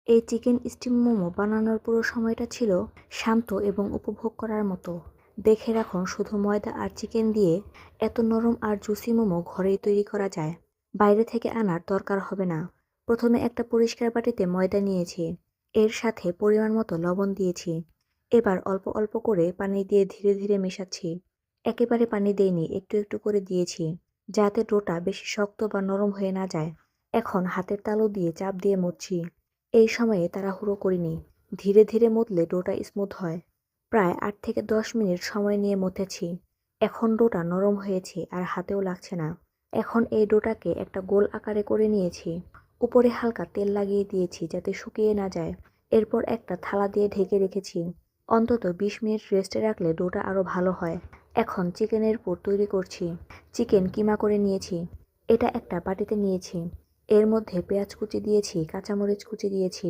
এই chicken steam momo বানানোর পুরো সময়টা ছিল শান্ত এবং উপভোগ করার মতো। দেখে রাখুন, শুধু ময়দা আর চিকেন দিয়ে এত নরম আর জুসি মোমো ঘরেই তৈরি করা যায়। বাইরে থেকে আনার দরকার হবে না। প্রথমে একটা পরিষ্কার বাটিতে ময়দা নিয়েছি। এর সাথে পরিমাণ মতো লবণ দিয়েছি। এবার অল্প অল্প করে পানি দিয়ে ধীরে ধীরে মেশাচ্ছি। একেবারে পানি দেইনি, একটু একটু করে দিয়েছি, যাতে ডোটা বেশি শক্ত বা নরম হয়ে না যায়। এখন হাতের তালু দিয়ে চাপ দিয়ে মথছি। এই সময়ে তাড়াহুড়ো করিনি। ধীরে ধীরে মথলে ডোটা স্মুথ হয়। প্রায় ৮ থেকে ১০ মিনিট সময় নিয়ে মথেছি। এখন ডোটা নরম হয়েছে আর হাতেও লাগছে না। এখন এই ডোটাকে একটা গোল আকারে করে নিয়েছি। উপরে হালকা তেল লাগিয়ে দিয়েছি যাতে শুকিয়ে না যায়। এরপর একটা থালা দিয়ে ঢেকে রেখেছি। অন্তত ২০ মিনিট রেস্টে রাখলে ডোটা আরও ভালো হয়। এখন চিকেনের পুর তৈরি করছি। চিকেন কিমা করে নিয়েছি। এটা একটা বাটিতে নিয়েছি। এর মধ্যে পেঁয়াজ কুচি দিয়েছি, কাঁচামরিচ কুচি দিয়েছি,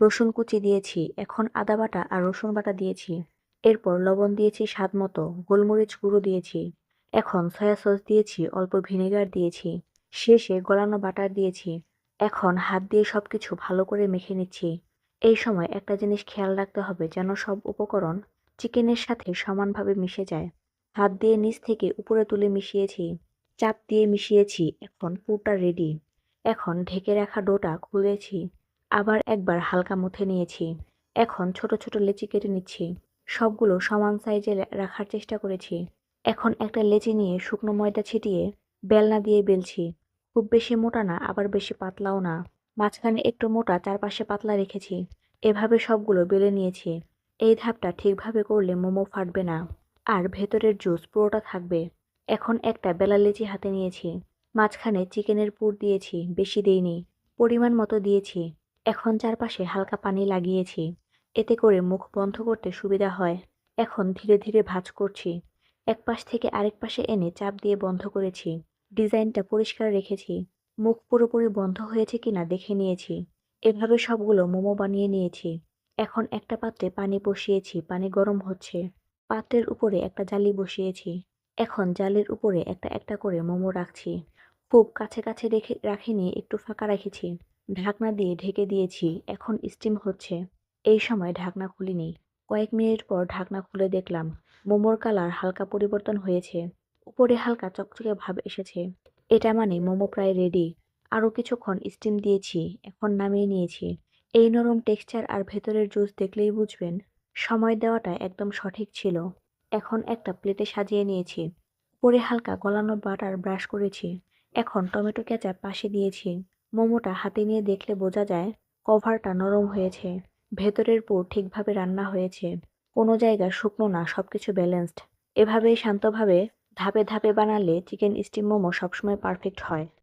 রসুন কুচি দিয়েছি। এখন আদা বাটা আর রসুন বাটা দিয়েছি। এরপর লবণ দিয়েছি স্বাদ মতো, গোলমরিচ গুঁড়ো দিয়েছি। এখন সয়া সস দিয়েছি, অল্প ভিনেগার দিয়েছি। শেষে গলানো বাটার দিয়েছি। এখন হাত দিয়ে সবকিছু ভালো করে মেখে নিচ্ছি। এই সময় একটা জিনিস খেয়াল রাখতে হবে, যেন সব উপকরণ চিকেনের সাথে সমানভাবে মিশে যায়। হাত দিয়ে নিচ থেকে উপরে তুলে মিশিয়েছি, চাপ দিয়ে মিশিয়েছি। এখন পুরটা রেডি। এখন ঢেকে রাখা ডোটা খুলেছি। আবার একবার হালকা মুথে নিয়েছি। এখন ছোট ছোট লেচি কেটে নিচ্ছি। সবগুলো সমান সাইজে রাখার চেষ্টা করেছি। এখন একটা লেচি নিয়ে শুকনো ময়দা ছিটিয়ে বেলনা দিয়ে বেলছি। খুব বেশি মোটা না, আবার বেশি পাতলাও না। মাঝখানে একটু মোটা, চারপাশে পাতলা রেখেছি। এভাবে সবগুলো বেলে নিয়েছি। এই ধাপটা ঠিকভাবে করলে মোমো ফাটবে না, আর ভেতরের জুস পুরোটা থাকবে। এখন একটা বেলা লেচি হাতে নিয়েছি। মাঝখানে চিকেনের পুর দিয়েছি, বেশি দেইনি, পরিমাণ মতো দিয়েছি। এখন চারপাশে হালকা পানি লাগিয়েছি, এতে করে মুখ বন্ধ করতে সুবিধা হয়। এখন ধীরে ধীরে ভাঁজ করছি। এক পাশ থেকে আরেক পাশে এনে চাপ দিয়ে বন্ধ করেছি। ডিজাইনটা পরিষ্কার রেখেছি। মুখ পুরোপুরি বন্ধ হয়েছে কিনা দেখে নিয়েছি। এভাবে সবগুলো মোমো বানিয়ে নিয়েছি। এখন একটা পাত্রে পানি বসিয়েছি, পানি গরম হচ্ছে। পাত্রের উপরে একটা জালি বসিয়েছি। এখন জালির উপরে একটা একটা করে মোমো রাখছি। খুব কাছে কাছে রাখিনি, একটু ফাঁকা রেখেছি। ঢাকনা দিয়ে ঢেকে দিয়েছি। এখন স্টিম হচ্ছে। এই সময় ঢাকনা খুলিনি। কয়েক মিনিট পর ঢাকনা খুলে দেখলাম মোমোর কালার হালকা পরিবর্তন হয়েছে। উপরে হালকা চকচকে ভাব এসেছে। এটা মানে মোমো প্রায় রেডি। আরও কিছুক্ষণ স্টিম দিয়েছি। এখন নামিয়ে নিয়েছি। এই নরম টেক্সচার আর ভেতরের জুস দেখলেই বুঝবেন সময় দেওয়াটা একদম সঠিক ছিল। এখন একটা প্লেটে সাজিয়ে নিয়েছি। উপরে হালকা গলানো বাটার ব্রাশ করেছি। এখন টমেটো কেচাপ পাশে দিয়েছি। মোমোটা হাতে নিয়ে দেখলে বোঝা যায় কভারটা নরম হয়েছে। ভেতরের পুর ঠিকভাবে রান্না হয়েছে। কোনো জায়গা শুকনো না, সবকিছু ব্যালেন্সড। এভাবেই শান্তভাবে ধাপে ধাপে বানালে চিকেন স্টিম মোমো সবসময় পারফেক্ট হয়।